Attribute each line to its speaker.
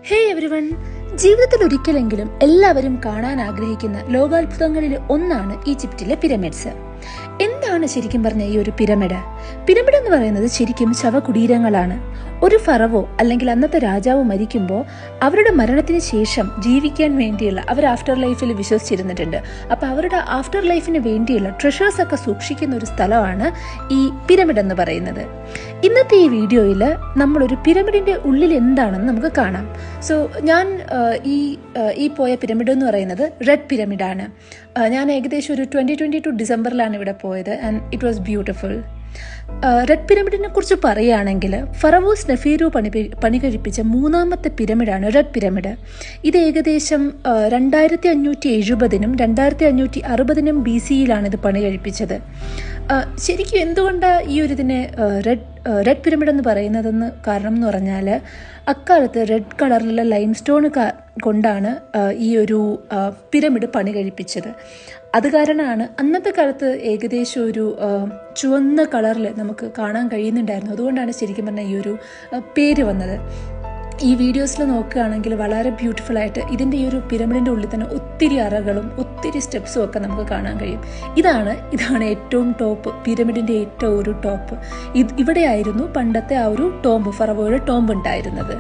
Speaker 1: ഹേ everyone, ജീവിതത്തിൽ ഒരിക്കലെങ്കിലും എല്ലാവരും കാണാൻ ആഗ്രഹിക്കുന്ന ലോകാത്ഭുതങ്ങളിൽ ഒന്നാണ് ഈജിപ്തിലെ പിരമിഡ്സ്. എന്താണ് ശരിക്കും പറഞ്ഞ ഈ ഒരു പിരമിഡ്? പിരമിഡ് എന്ന് പറയുന്നത് ശരിക്കും ശവകുടീരങ്ങളാണ്. ഒരു ഫറവോ അല്ലെങ്കിൽ അന്നത്തെ രാജാവ് മരിക്കുമ്പോൾ അവരുടെ മരണത്തിന് ശേഷം ജീവിക്കാൻ വേണ്ടിയുള്ള അവർ ആഫ്റ്റർ ലൈഫിൽ വിശ്വസിച്ചിരുന്നിട്ടുണ്ട്. അപ്പോൾ അവരുടെ ആഫ്റ്റർ ലൈഫിന് വേണ്ടിയുള്ള ട്രഷേഴ്സ് ഒക്കെ സൂക്ഷിക്കുന്ന ഒരു സ്ഥലമാണ് ഈ പിരമിഡ് എന്ന് പറയുന്നത്. ഇന്നത്തെ ഈ വീഡിയോയിൽ നമ്മളൊരു പിരമിഡിന്റെ ഉള്ളിൽ എന്താണെന്ന് നമുക്ക് കാണാം. സോ ഞാൻ ഈ പോയ പിരമിഡ് എന്ന് പറയുന്നത് റെഡ് പിരമിഡാണ്. ഞാൻ ഏകദേശം ഒരു 2022 ഡിസംബറിലാണ് ഇവിടെ പോയത് and it was beautiful. Red പിരമിഡിനെ കുറിച്ച് പറയുകയാണെങ്കിൽ ഫറവോസ് നെഫീരു പണി കഴിപ്പിച്ച മൂന്നാമത്തെ പിരമിഡാണ് റെഡ് പിരമിഡ്. ഇത് ഏകദേശം 2570 2560 BC-യിലാണ് ഇത് പണി കഴിപ്പിച്ചത്. ശരിക്കും എന്തുകൊണ്ടാണ് ഈ ഒരു ഇതിനെ റെഡ് പിരമിഡ് എന്ന് പറയുന്നതെന്ന് കാരണം എന്ന് പറഞ്ഞാൽ അക്കാലത്ത് റെഡ് കളറിലുള്ള ലൈം സ്റ്റോൺ കൊണ്ടാണ് ഈ ഒരു പിരമിഡ് പണി കഴിപ്പിച്ചത്. അത് കാരണമാണ് അന്നത്തെ കാലത്ത് ഏകദേശം ഒരു ചുവന്ന കളറിൽ നമുക്ക് കാണാൻ കഴിയുന്നുണ്ടായിരുന്നു. അതുകൊണ്ടാണ് ശരിക്കും പറഞ്ഞാൽ ഈ ഒരു പേര് വന്നത്. ഈ വീഡിയോസിൽ നോക്കുകയാണെങ്കിൽ വളരെ ബ്യൂട്ടിഫുൾ ആയിട്ട് ഇതിൻ്റെ ഈ ഒരു പിരമിഡിൻ്റെ ഉള്ളിൽ തന്നെ ഒത്തിരി അറകളും ഒത്തിരി സ്റ്റെപ്സും ഒക്കെ നമുക്ക് കാണാൻ കഴിയും. ഇതാണ് ഏറ്റവും ടോപ്പ്, പിരമിഡിൻ്റെ ഏറ്റവും ഒരു ടോപ്പ്. ഇവിടെയായിരുന്നു പണ്ടത്തെ ആ ഒരു ടോംബ്, ഫറവോയുടെ ടോംബ് ഉണ്ടായിരുന്നത്.